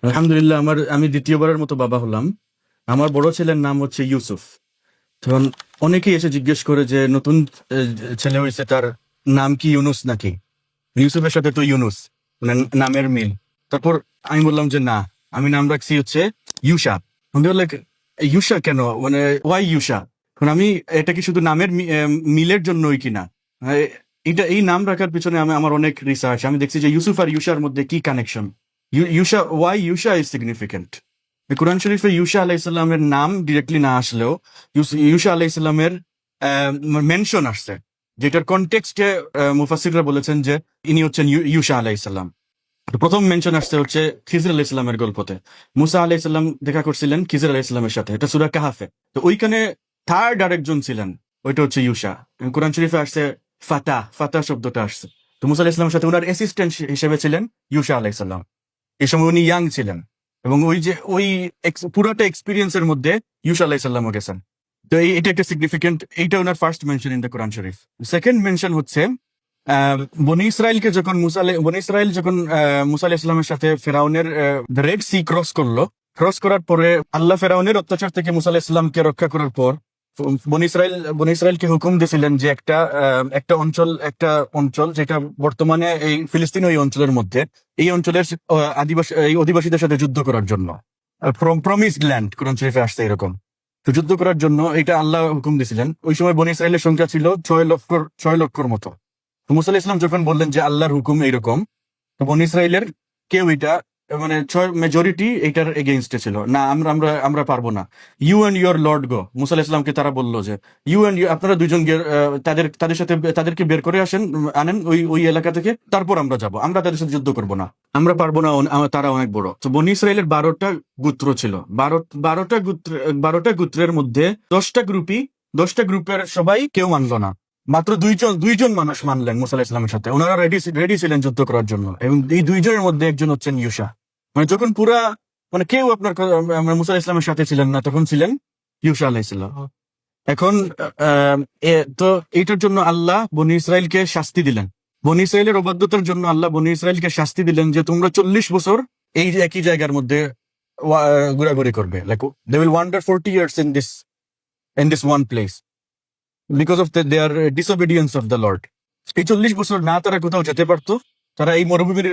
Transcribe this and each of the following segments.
আলহামদুলিল্লাহ, আমি দ্বিতীয়বারের মতো বাবা হলাম। আমার বড় ছেলের নাম হচ্ছে ইউসুফ। তখন অনেকেই এসে জিজ্ঞেস করে যে নতুন ছেলে হয়েছে, তার নাম কি ইউনুস নাকি? ইউসুফের সাথে তো ইউনুস, মানে নামের মিল। তারপর আমি বললাম যে না, আমি নাম রাখছি হচ্ছে ইউসা। লাইক, ইউসা কেন, মানে ওয়াই ইউসা? এখন আমি, এটা কি শুধু নামের মিলের জন্যই কিনা? আহ, এই নাম রাখার পিছনে আমার অনেক রিসার্চ, আমি দেখছি যে ইউসুফ আর ইউসার মধ্যে কি connection. Yusha, why Yusha is significant. Quran শরীফে ইউসা আলাইসাল্লামের নাম ডিরেক্টলি না আসলেও ইউসা আলাইসাল্লামের মেনশন আসছে, যেটার কনটেক্সটে মুফাসসিররা বলেছেন যে ইনি হচ্ছেন ইউসা আলাইসাল্লাম। প্রথম মেনশন আসছে হচ্ছে খিজর আলাইসাল্লামের গল্পতে। মুসা আলাইসাল্লাম দেখা করছিলেন খিজর আলাইসাল্লামের সাথে, এটা সূরা কাহাফে। তো ওইখানে থার্ড আরেকজন ছিলেন, ওইটা হচ্ছে ইউসা। কোরআন শরীফে আসছে ফাতা, ফাতা শব্দটা আসছে। তো মুসা আলাইসাল্লামের সাথে ওনার অ্যাসিস্ট্যান্ট হিসেবে ছিলেন ইউসা আলাইসাল্লাম। এই সময় উনি ইয়াং ছিলেন, এবং ওই পুরোটা এক্সপিরিয়েন্সের মধ্যে ইউসা আলাইসাল্লামও গেছেন। তো এটা একটা সিগনিফিকেন্ট, এইটা ওনার first mention in the Quran শরীফ। সেকেন্ড মেনশন হচ্ছে বনি ইসরায়েলকে যখন বনি ইসরায়েল যখন মুসা আলাইহিস সালামের সাথে ফেরাউনের রেড সি ক্রস করলো, ক্রস করার পরে আল্লাহ ফেরাউনের অত্যাচার থেকে মুসা আলাইহিস সালামকে রক্ষা করার পর বনি ইসরায়েলকে হুকুম দিয়েছিলেন যে একটা অঞ্চল যেটা বর্তমানে এই ফিলিস্তিন, ওই অঞ্চলের মধ্যে, এই অঞ্চলের এই অধিবাসীদের সাথে যুদ্ধ করার জন্য। প্রমিসড ল্যান্ড, কোরআন শরীফে আসছে এরকম। তো যুদ্ধ করার জন্য এটা আল্লাহ হুকুম দিয়েছিলেন। ওই সময় বনি ইসরায়েলের সংখ্যা ছিল 6 লক্ষর মতো। তো মুসা আলাইহিস সালাম যখন বললেন যে আল্লাহর হুকুম এইরকম, তো বনি ইসরায়েলের কেউ এটা, মানে মেজরিটি এটার এগেইনস্টে ছিল না। আমরা আমরা আমরা পারবো না, ইউ অ্যান্ড ইউর লর্ড গো। মুসা আলাইহিস সালামকে তারা বললো যে ইউ অ্যান্ড ইউ, আপনারা দুইজন তাদের সাথে তাদেরকে বের করে আনেন ওই ওই এলাকা থেকে, তারপর আমরা যাব, আমরা তাদের সাথে যুদ্ধ করবো না, আমরা পারবো না, তারা অনেক বড়। তো বনি ইসরায়েলের 12টা গোত্র ছিল। 12টা গোত্রের মধ্যে 10টা গ্রুপের সবাই কেউ মানলো না। মাত্র দুইজন মানুষ মানলেন মুসা আলাইহিস সালামের সাথে। ওনারা রেডি ছিলেন যুদ্ধ করার জন্য, এবং এই দুইজনের মধ্যে একজন হচ্ছেন ইউসা। মানে যখন পুরা, মানে কেউ মুসা আলাইহিস সালামের সাথে ছিলেন না, তখন ছিলেন ইউসা আলাইহিস সালাম। এখন তো এইটার জন্য আল্লাহ বনি ইসরায়েলকে শাস্তি দিলেন। বনি ইসরায়েলের অবাধ্যতার জন্য আল্লাহ বনি ইসরায়েলকে শাস্তি দিলেন যে তোমরা 40 বছর এই যে একই জায়গার মধ্যে ঘোরাঘুরি করবে। Like they will wonder 40 years in this one place because of their disobedience of the Lord. এই 40 বছর না তারা কোথাও যেতে পারতো, তারা এই মরুভূমির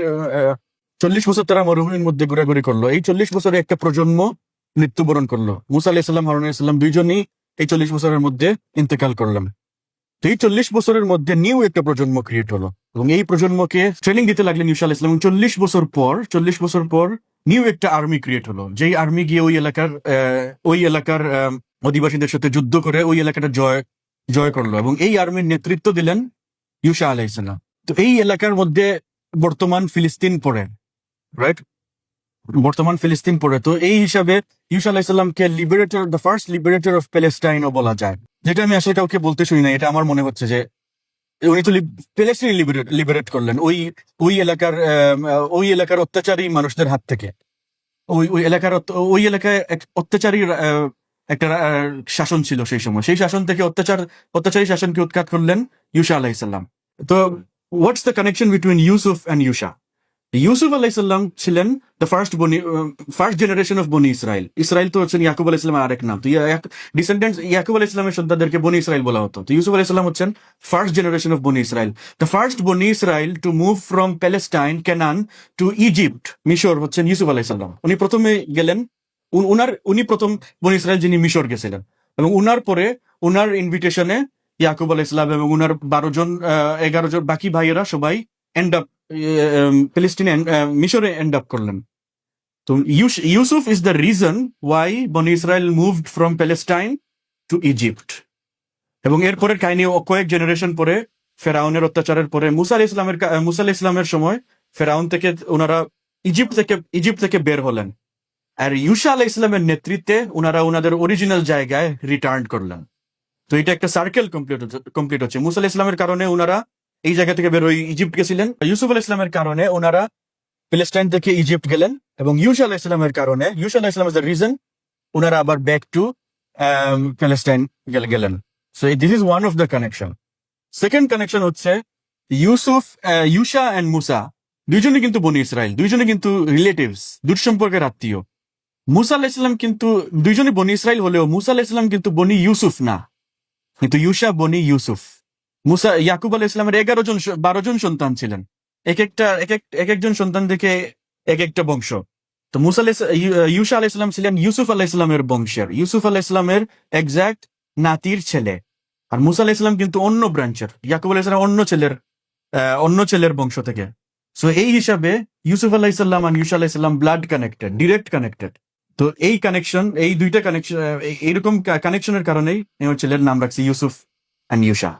40 বছর তারা মরুভূমির মধ্যে ঘোরাঘুরি করলো। এই 40 বছরে একটা প্রজন্ম মৃত্যুবরণ করলো। মুসা আলাইহিস সালাম, হারুন আলাইহিস সালাম দুইজনই এই 40 বছরের মধ্যে ইন্তেকাল করলাম। তো এই 40 বছরের মধ্যে নিউ একটা প্রজন্ম ক্রিয়েট হলো, এবং এই প্রজন্মকে ট্রেনিং দিতে লাগলেন ইউসা আলাইহিস সালাম। 40 বছর পর নিউ একটা আর্মি ক্রিয়েট হলো, যেই আর্মি গিয়ে ওই এলাকার অধিবাসীদের সাথে যুদ্ধ করে ওই এলাকাটা জয় করলো, এবং এই আর্মির নেতৃত্ব দিলেন ইউসা আলাইহিস সালাম। তো এই এলাকার মধ্যে বর্তমান ফিলিস্তিন পড়ে, রাইট? বর্তমান ফিলিস্তিন পড়ে। তো এই হিসাবে ইউসা আলাইহিস সালামকে দ্য ফার্স্ট লিবারেটর অফ প্যালেস্টাইনও বলা যায়। যেটা আমি আসলে কাউকে বলতে শুনি না, এটা আমার মনে হচ্ছে যে উনি তো প্যালেস্টাইন লিবারেট করলেন ওই এলাকার অত্যাচারী মানুষদের হাত থেকে। ওই এলাকায় এক অত্যাচারী একটা শাসন ছিল সেই সময়। সেই শাসন থেকে অত্যাচারী শাসনকে উৎখাত করলেন ইউসা আলাইহিস সালাম। তো what's the connection between Yusuf and Yusha? Yusuf আলাইসাল্লাম ছিলেন the first generation of Bani Israel. Israel তো হচ্ছেন ইয়াকুব আলাইসাল্লামের আরেক নাম। তো ডিসেন্ডেন্টস ইয়াকুব আলাইসাল্লামের সন্তানদেরকে বনি ইসরায়েল বলা হতো। তো ইউসুফ আলাইসাল্লাম হচ্ছেন first generation of Bani Israel. The first বনি Israel to move from Palestine Canaan two Egypt, মিশর, হচ্ছেন ইউসুফ আলাইসাল্লাম। উনি প্রথমে গেলেন, উনি প্রথম বনি ইসরায়েল যিনি মিশর গেছিলেন, এবং উনার পরে উনার ইনভিটেশনে ইয়াকুব আলাইসাল্লাম এবং উনার 11জন বাকি ভাইয়েরা সবাই এন্ড আপ প্যালেস্টিনে, মিশরে এন্ড আপ করলেন। তো Yusuf is the reason why Bani Israel moved from Palestine to Egypt. এবং এরপরের কাহিনী কয়েক জেনারেশন পরে, ফেরাউনের অত্যাচারের পরে মুসা আলাইহিস ইসলামের সময় ফেরাউন থেকে ওনারা ইজিপ্ট থেকে বের হলেন, আর ইউসা আলাইহিস ইসলামের নেতৃত্বে ওনারা ওনাদের অরিজিনাল জায়গায় রিটার্ন করলেন। তো এটা একটা সার্কেল কমপ্লিট হচ্ছে। মুসা আলাইহিস ইসলামের কারণে ওনারা এই জায়গা থেকে বের হয়ে ইজিপ্ট গেছিলেন, ইউসুফ আলাইহিস ইসলামের কারণে ওনারা প্যালেস্টাইন থেকে ইজিপ্ট গেলেন, এবং ইউসা আলাইহিস ইসলামের কারণে ইউসা আলাইহিস ইসলাম ইজ দ্য রিজন ওনারা আবার ব্যাক টু প্যালেস্টাইন গেলেন। So this is one of the connection. Second connection হচ্ছে ইউসা অ্যান্ড মুসা দুইজনে কিন্তু বনি ইসরায়েল, দুইজনে কিন্তু রিলেটিভস, দূর সম্পর্কের আত্মীয়। মুসা আলাহ ইসলাম কিন্তু দুইজনে বনি ইসরায়েল হলেও মুসা আলাহ ইসলাম কিন্তু বনি ইউসুফ না, কিন্তু ইউসা বনি ইউসুফ। মুসা ইয়াকুব আলাহ ইসলামের 12 জন সন্তান ছিলেন, এক একজন সন্তান থেকে এক একটা বংশ। তো ইউসা আলাহ ইসলাম ছিলেন ইউসুফ আলাহ ইসলামের বংশের, ইউসুফ আলাহ ইসলামের এক্সাক্ট নাতির ছেলে। আর মুসা আলাহ ইসলাম কিন্তু অন্য ব্রাঞ্চের, ইয়াকুব আলাহ ইসলাম অন্য ছেলের বংশ থেকে। সো এই হিসাবে ইউসুফ আলাহ ইসলাম আর ইউসা আলাহ ইসলাম ব্লাড কানেক্টেড, ডিরেক্ট কানেক্টেড। তো এই কানেকশন, এই দুইটা কানেকশন, এইরকম কানেকশনের কারণেই এই ছেলের নাম রাখছে ইউসুফ অ্যান্ড ইউসা।